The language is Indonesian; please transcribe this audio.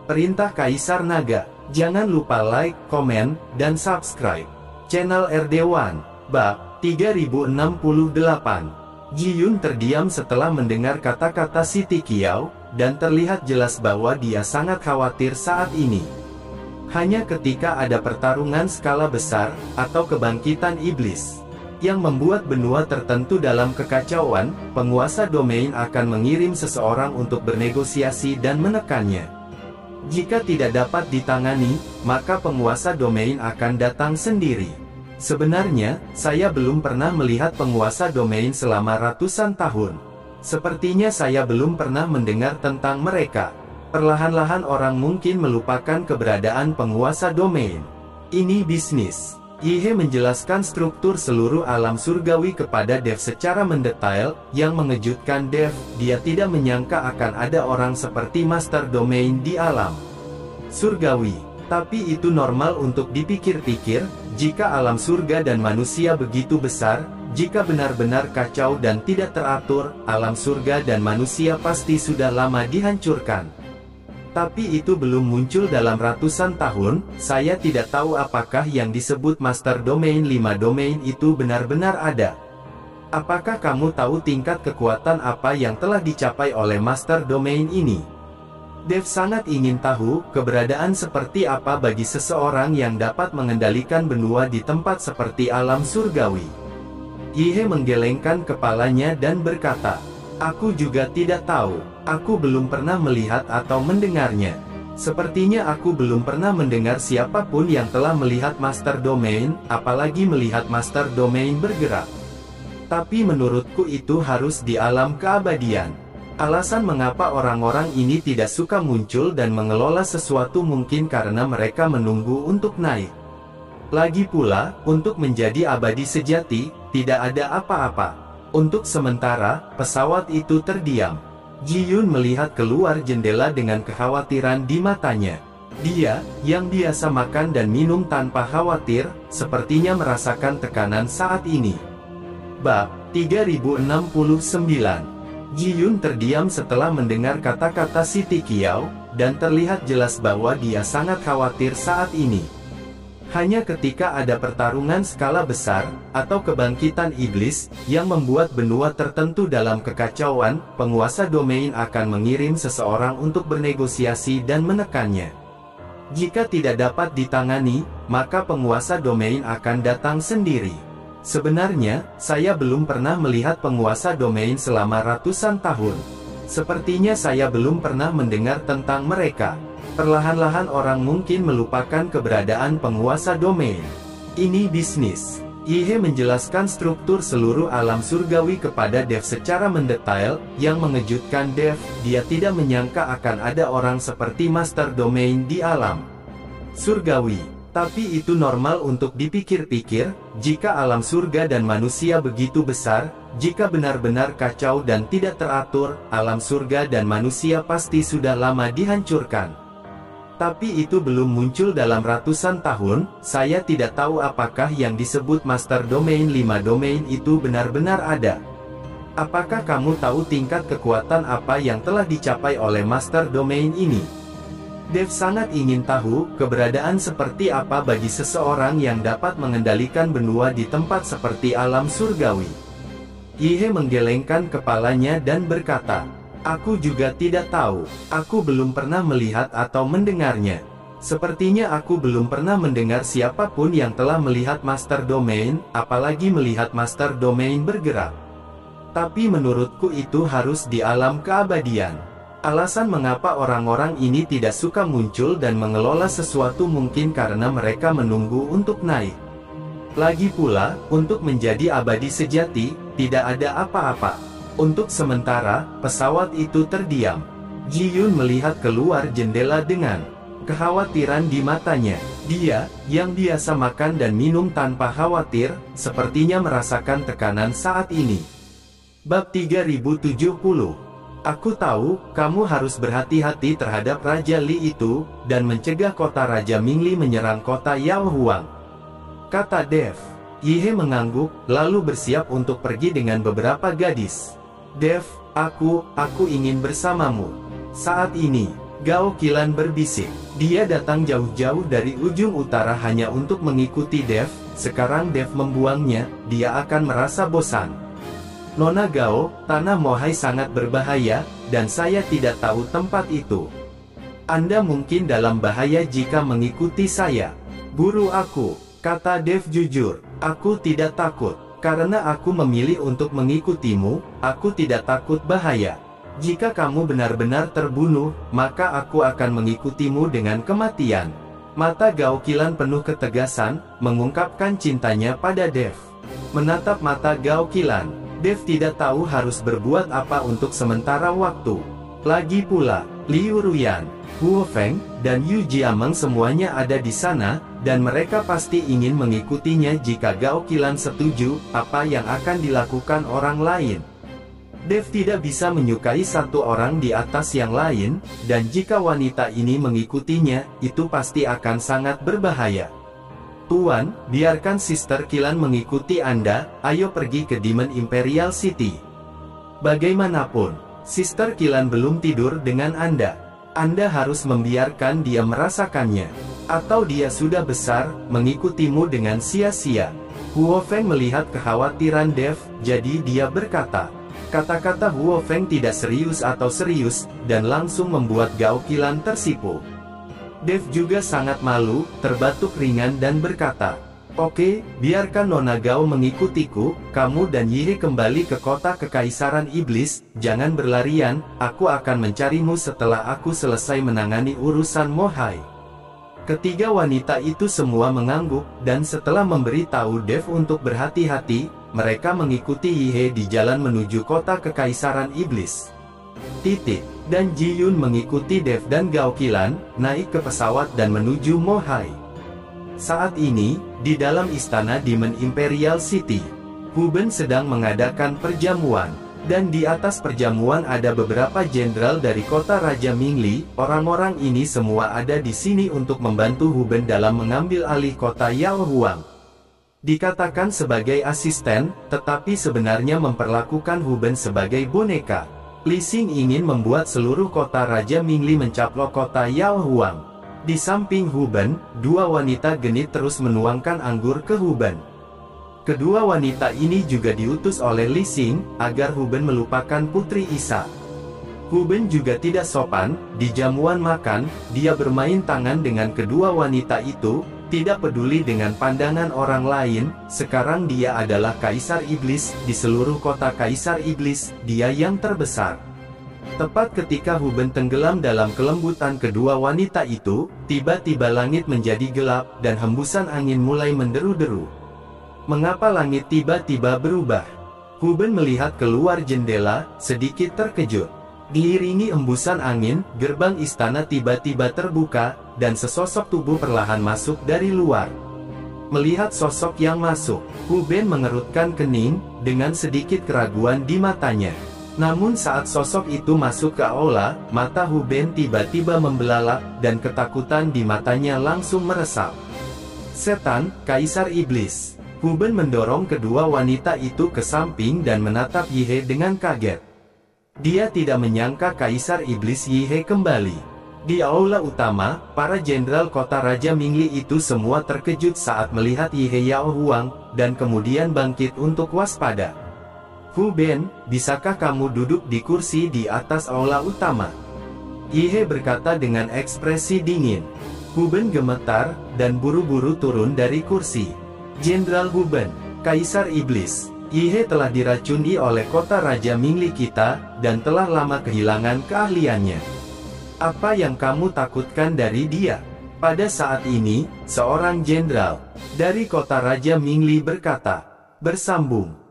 Perintah Kaisar Naga. Jangan lupa like, komen, dan subscribe channel RD1. Bab 3068. Ji Yun terdiam setelah mendengar kata-kata Siti Qiao, dan terlihat jelas bahwa dia sangat khawatir saat ini. Hanya ketika ada pertarungan skala besar, atau kebangkitan iblis, yang membuat benua tertentu dalam kekacauan, penguasa domain akan mengirim seseorang untuk bernegosiasi dan menekannya. Jika tidak dapat ditangani, maka penguasa domain akan datang sendiri. Sebenarnya, saya belum pernah melihat penguasa domain selama ratusan tahun. Sepertinya saya belum pernah mendengar tentang mereka. Perlahan-lahan orang mungkin melupakan keberadaan penguasa domain. Ini bisnis. Yihe menjelaskan struktur seluruh alam surgawi kepada Dev secara mendetail. Yang mengejutkan Dev, dia tidak menyangka akan ada orang seperti Master Domain di alam surgawi. Tapi itu normal untuk dipikir-pikir, jika alam surga dan manusia begitu besar, jika benar-benar kacau dan tidak teratur, alam surga dan manusia pasti sudah lama dihancurkan. Tapi itu belum muncul dalam ratusan tahun. Saya tidak tahu apakah yang disebut Master Domain 5 domain itu benar-benar ada. Apakah kamu tahu tingkat kekuatan apa yang telah dicapai oleh Master Domain ini? Dev sangat ingin tahu, keberadaan seperti apa bagi seseorang yang dapat mengendalikan benua di tempat seperti alam surgawi. Yihe menggelengkan kepalanya dan berkata, "Aku juga tidak tahu. Aku belum pernah melihat atau mendengarnya. Sepertinya aku belum pernah mendengar siapapun yang telah melihat Master Domain, apalagi melihat Master Domain bergerak. Tapi menurutku itu harus di alam keabadian. Alasan mengapa orang-orang ini tidak suka muncul dan mengelola sesuatu mungkin karena mereka menunggu untuk naik. Lagi pula, untuk menjadi abadi sejati, tidak ada apa-apa." Untuk sementara, pesawat itu terdiam. Ji Yun melihat keluar jendela dengan kekhawatiran di matanya. Dia, yang biasa makan dan minum tanpa khawatir, sepertinya merasakan tekanan saat ini. Bab 3069. Ji Yun terdiam setelah mendengar kata-kata Siti Qiao, dan terlihat jelas bahwa dia sangat khawatir saat ini. Hanya ketika ada pertarungan skala besar, atau kebangkitan iblis, yang membuat benua tertentu dalam kekacauan, penguasa domain akan mengirim seseorang untuk bernegosiasi dan menekannya. Jika tidak dapat ditangani, maka penguasa domain akan datang sendiri. Sebenarnya, saya belum pernah melihat penguasa domain selama ratusan tahun. Sepertinya saya belum pernah mendengar tentang mereka. Perlahan-lahan orang mungkin melupakan keberadaan penguasa domain. Ini bisnis. Yihe menjelaskan struktur seluruh alam surgawi kepada Dev secara mendetail. Yang mengejutkan Dev, dia tidak menyangka akan ada orang seperti Master Domain di alam surgawi. Tapi itu normal untuk dipikir-pikir, jika alam surga dan manusia begitu besar, jika benar-benar kacau dan tidak teratur, alam surga dan manusia pasti sudah lama dihancurkan. Tapi itu belum muncul dalam ratusan tahun. Saya tidak tahu apakah yang disebut Master Domain 5 domain itu benar-benar ada. Apakah kamu tahu tingkat kekuatan apa yang telah dicapai oleh Master Domain ini? Dev sangat ingin tahu, keberadaan seperti apa bagi seseorang yang dapat mengendalikan benua di tempat seperti alam surgawi. Yihe menggelengkan kepalanya dan berkata, "Aku juga tidak tahu. Aku belum pernah melihat atau mendengarnya. Sepertinya aku belum pernah mendengar siapapun yang telah melihat Master Domain, apalagi melihat Master Domain bergerak. Tapi menurutku itu harus di alam keabadian." Alasan mengapa orang-orang ini tidak suka muncul dan mengelola sesuatu mungkin karena mereka menunggu untuk naik. Lagi pula, untuk menjadi abadi sejati, tidak ada apa-apa. Untuk sementara, pesawat itu terdiam. Ji Yun melihat keluar jendela dengan kekhawatiran di matanya. Dia, yang biasa makan dan minum tanpa khawatir, sepertinya merasakan tekanan saat ini. Bab 3070. Aku tahu, kamu harus berhati-hati terhadap Raja Li itu, dan mencegah kota Raja Mingli menyerang kota Yao Huang, kata Dev. Yihe mengangguk, lalu bersiap untuk pergi dengan beberapa gadis. Dev, aku ingin bersamamu. Saat ini, Gao Qilan berbisik. Dia datang jauh-jauh dari ujung utara hanya untuk mengikuti Dev. Sekarang Dev membuangnya, dia akan merasa bosan. Nona Gao, tanah Mohai sangat berbahaya, dan saya tidak tahu tempat itu. Anda mungkin dalam bahaya jika mengikuti saya. Buru aku, kata Dev jujur. Aku tidak takut. Karena aku memilih untuk mengikutimu, aku tidak takut bahaya. Jika kamu benar-benar terbunuh, maka aku akan mengikutimu dengan kematian. Mata Gao Qilan penuh ketegasan, mengungkapkan cintanya pada Dev. Menatap mata Gao Qilan, Dev tidak tahu harus berbuat apa untuk sementara waktu. Lagi pula, Liu Ruyan, Huo Feng, dan Yu Jiameng semuanya ada di sana, dan mereka pasti ingin mengikutinya jika Gao Qilan setuju, apa yang akan dilakukan orang lain. Dev tidak bisa menyukai satu orang di atas yang lain, dan jika wanita ini mengikutinya, itu pasti akan sangat berbahaya. Tuan, biarkan Sister Qilan mengikuti Anda, ayo pergi ke Demon Imperial City. Bagaimanapun, Sister Qilan belum tidur dengan Anda. Anda harus membiarkan dia merasakannya. Atau dia sudah besar, mengikutimu dengan sia-sia. Huo Feng melihat kekhawatiran Dev, jadi dia berkata. Kata-kata Huo Feng tidak serius atau serius, dan langsung membuat Gao Qilan tersipu. Dev juga sangat malu, terbatuk ringan dan berkata, "Oke, biarkan Nona Gao mengikutiku, kamu dan Yihe kembali ke kota Kekaisaran Iblis, jangan berlarian, aku akan mencarimu setelah aku selesai menangani urusan Mohai." Ketiga wanita itu semua mengangguk, dan setelah memberitahu Dev untuk berhati-hati, mereka mengikuti Yihe di jalan menuju kota Kekaisaran Iblis. Dan Ji Yun mengikuti Dev dan Gao Qilan, naik ke pesawat dan menuju Mohai. Saat ini, di dalam istana Demon Imperial City, Hu Ben sedang mengadakan perjamuan. Dan di atas perjamuan ada beberapa jenderal dari kota Raja Mingli. Orang-orang ini semua ada di sini untuk membantu Hu Ben dalam mengambil alih kota Yao Huang. Dikatakan sebagai asisten, tetapi sebenarnya memperlakukan Hu Ben sebagai boneka. Li Xing ingin membuat seluruh kota Raja Mingli mencaplok kota Yao Huang. Di samping Hu Ben, dua wanita genit terus menuangkan anggur ke Hu Ben. Kedua wanita ini juga diutus oleh Li Xing, agar Hu Ben melupakan Putri Isa. Hu Ben juga tidak sopan, di jamuan makan, dia bermain tangan dengan kedua wanita itu, tidak peduli dengan pandangan orang lain. Sekarang dia adalah Kaisar Iblis, di seluruh kota Kaisar Iblis, dia yang terbesar. Tepat ketika Hu Ben tenggelam dalam kelembutan kedua wanita itu, tiba-tiba langit menjadi gelap, dan hembusan angin mulai menderu-deru. Mengapa langit tiba-tiba berubah? Hu Ben melihat keluar jendela, sedikit terkejut. Diiringi embusan angin, gerbang istana tiba-tiba terbuka, dan sesosok tubuh perlahan masuk dari luar. Melihat sosok yang masuk, Hu Ben mengerutkan kening, dengan sedikit keraguan di matanya. Namun saat sosok itu masuk ke aula, mata Hu Ben tiba-tiba membelalak, dan ketakutan di matanya langsung meresap. Setan, Kaisar Iblis. Hu Ben mendorong kedua wanita itu ke samping dan menatap Yihe dengan kaget. Dia tidak menyangka Kaisar Iblis Yihe kembali. Di aula utama, para jenderal kota Raja Mingli itu semua terkejut saat melihat Yihe Yao Huang, dan kemudian bangkit untuk waspada. Hu Ben, bisakah kamu duduk di kursi di atas aula utama? Yihe berkata dengan ekspresi dingin. Hu Ben gemetar, dan buru-buru turun dari kursi. Jenderal Hu Ben, Kaisar Iblis, Yihe telah diracuni oleh kota Raja Mingli kita, dan telah lama kehilangan keahliannya. Apa yang kamu takutkan dari dia? Pada saat ini, seorang jenderal dari kota Raja Mingli berkata, bersambung.